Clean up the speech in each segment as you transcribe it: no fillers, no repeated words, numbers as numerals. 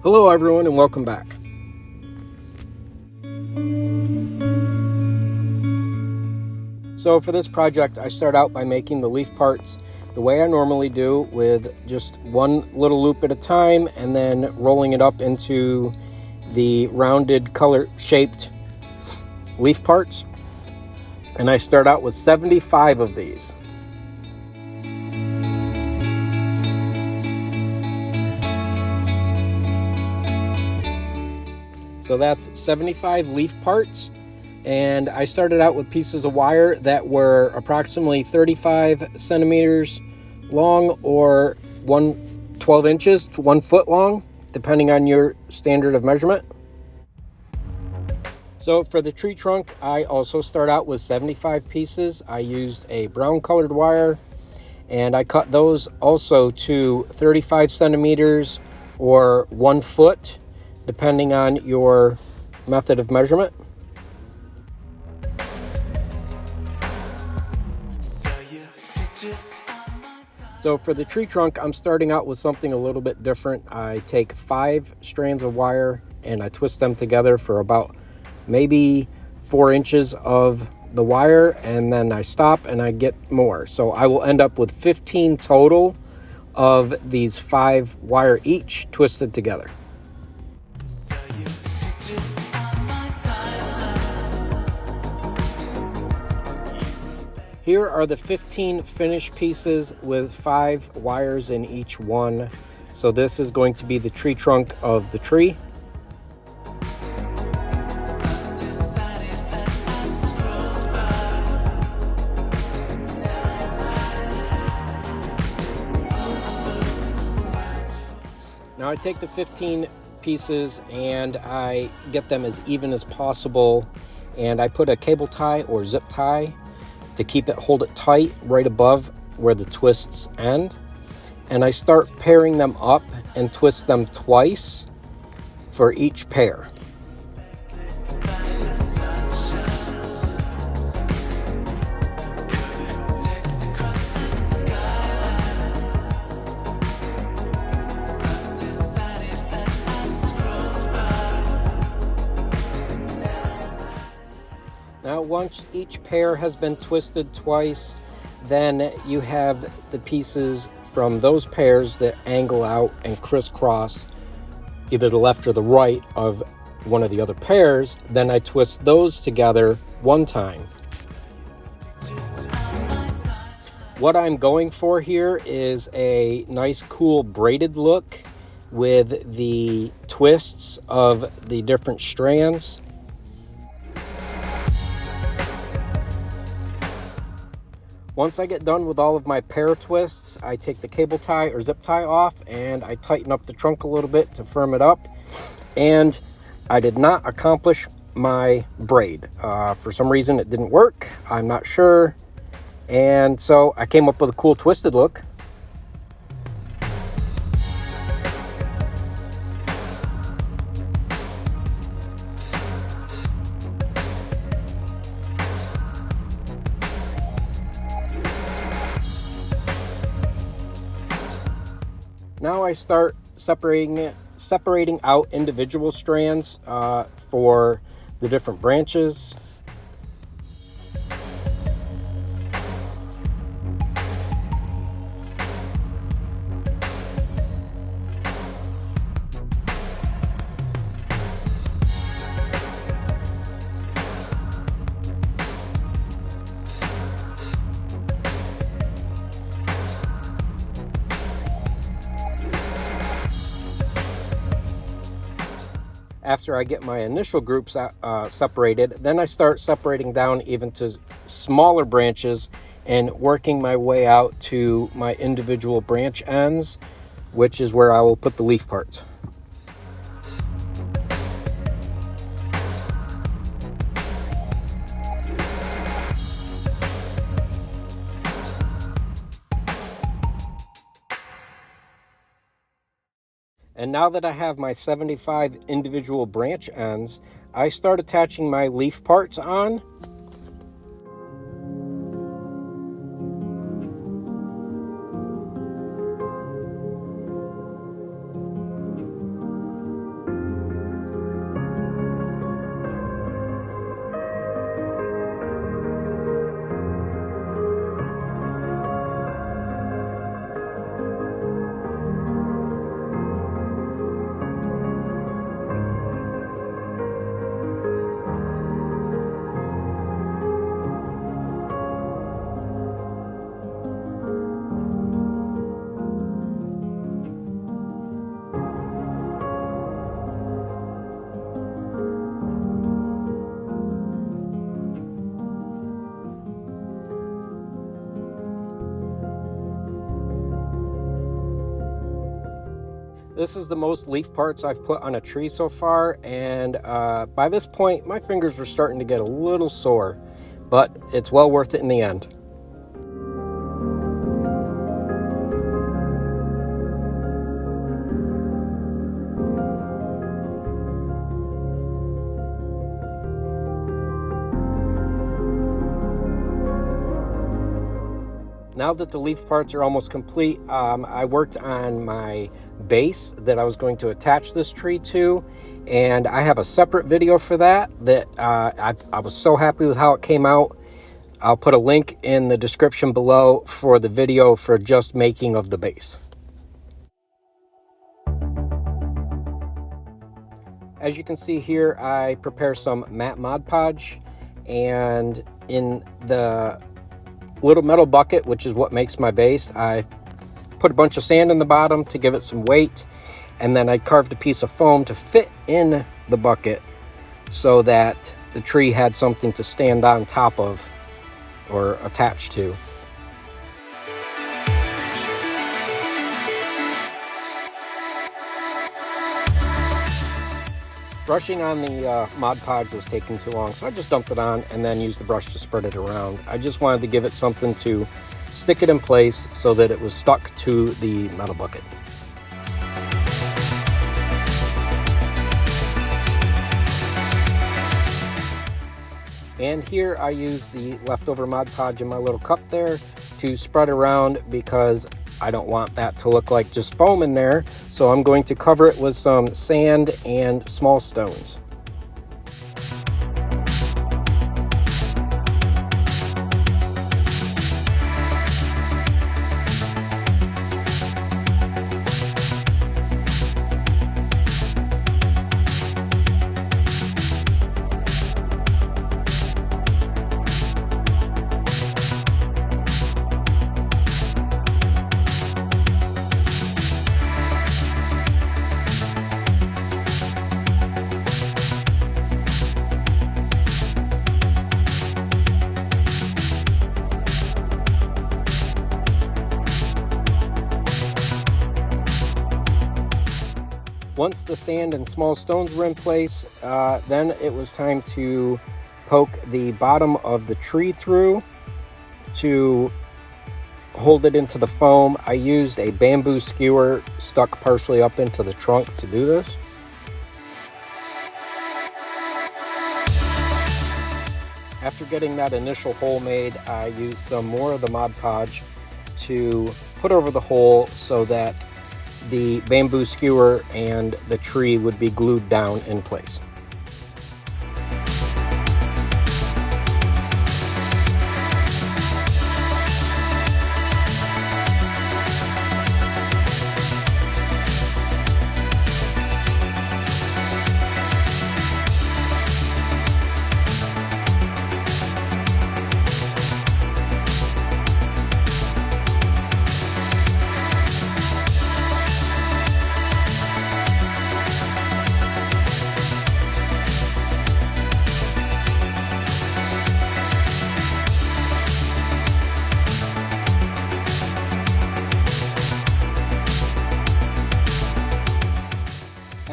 Hello everyone and welcome back. So for this project I start out by making the leaf parts the way I normally do, with just one little loop at a time and then rolling it up into the rounded color shaped leaf parts. And I start out with 75 of these. So that's 75 leaf parts, and I started out with pieces of wire that were approximately 35 centimeters long, or 12 inches to 1 foot long, depending on your standard of measurement. So for the tree trunk, I also start out with 75 pieces. I used a brown colored wire, and I cut those also to 35 centimeters or 1 foot, depending on your method of measurement. So for the tree trunk, I'm starting out with something a little bit different. I take 5 strands of wire and I twist them together for about maybe 4 inches of the wire, and then I stop and I get more. So I will end up with 15 total of these 5 wire each twisted together. Here are the 15 finished pieces with 5 wires in each one. So this is going to be the tree trunk of the tree. Now I take the 15 pieces and I get them as even as possible, and I put a cable tie or zip tie to hold it tight right above where the twists end. And I start pairing them up and twist them twice for each pair. Now, once each pair has been twisted twice, then you have the pieces from those pairs that angle out and crisscross either the left or the right of one of the other pairs. Then I twist those together one time. What I'm going for here is a nice cool braided look with the twists of the different strands. Once I get done with all of my pair twists, I take the cable tie or zip tie off and I tighten up the trunk a little bit to firm it up. And I did not accomplish my braid. For some reason it didn't work. I'm not sure. And so I came up with a cool twisted look. Now I start separating out individual strands for the different branches. After I get my initial groups separated, then I start separating down even to smaller branches and working my way out to my individual branch ends, which is where I will put the leaf parts. And now that I have my 75 individual branch ends, I start attaching my leaf parts on. This is the most leaf parts I've put on a tree so far, and by this point my fingers were starting to get a little sore, but it's well worth it in the end. Now that the leaf parts are almost complete, I worked on my base that I was going to attach this tree to, and I have a separate video for that I was so happy with how it came out. I'll put a link in the description below for the video for just making of the base. As you can see here, I prepare some matte Mod Podge, and in the little metal bucket, which is what makes my base, I put a bunch of sand in the bottom to give it some weight, and then I carved a piece of foam to fit in the bucket so that the tree had something to stand on top of or attach to. Brushing on the Mod Podge was taking too long, so I just dumped it on and then used the brush to spread it around. I just wanted to give it something to stick it in place so that it was stuck to the metal bucket. And here I use the leftover Mod Podge in my little cup there to spread around, because I don't want that to look like just foam in there, so I'm going to cover it with some sand and small stones. Once the sand and small stones were in place, then it was time to poke the bottom of the tree through to hold it into the foam. I used a bamboo skewer stuck partially up into the trunk to do this. After getting that initial hole made, I used some more of the Mod Podge to put over the hole so that the bamboo skewer and the tree would be glued down in place.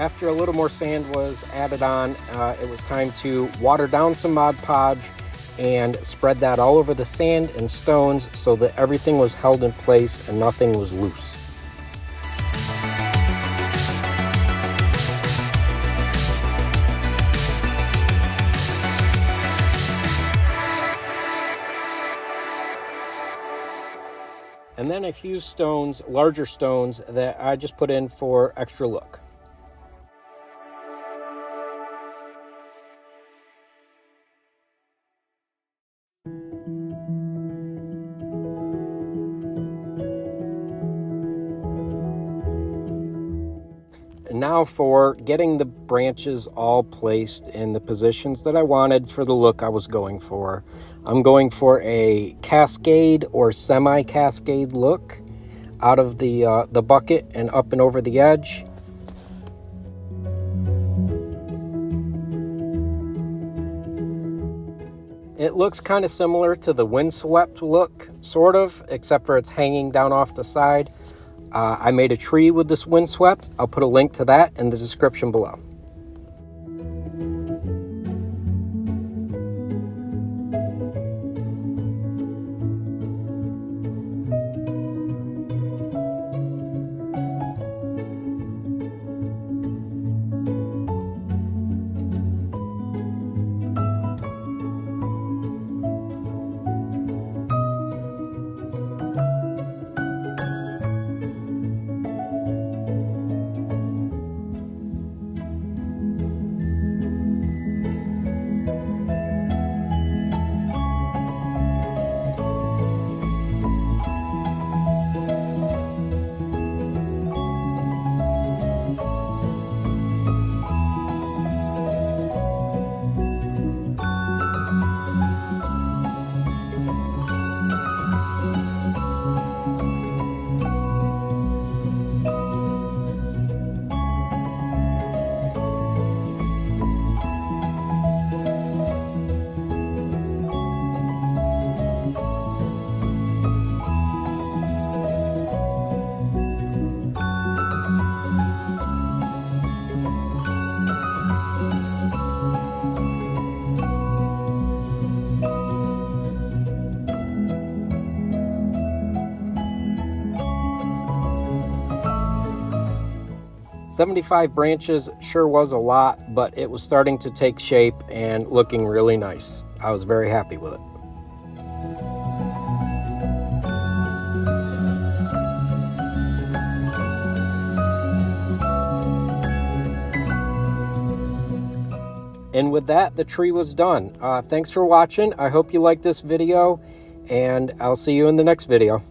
After a little more sand was added on, it was time to water down some Mod Podge and spread that all over the sand and stones so that everything was held in place and nothing was loose. And then a few stones, larger stones, that I just put in for extra look. Now for getting the branches all placed in the positions that I wanted for the look I was going for. I'm going for a cascade or semi-cascade look out of the bucket and up and over the edge. It looks kind of similar to the windswept look, sort of, except for it's hanging down off the side. I made a tree with this windswept. I'll put a link to that in the description below. "75 branches sure was a lot, but it was starting to take shape and looking really nice. I was very happy with it. And with that, the tree was done. Thanks for watching. I hope you liked this video, and I'll see you in the next video.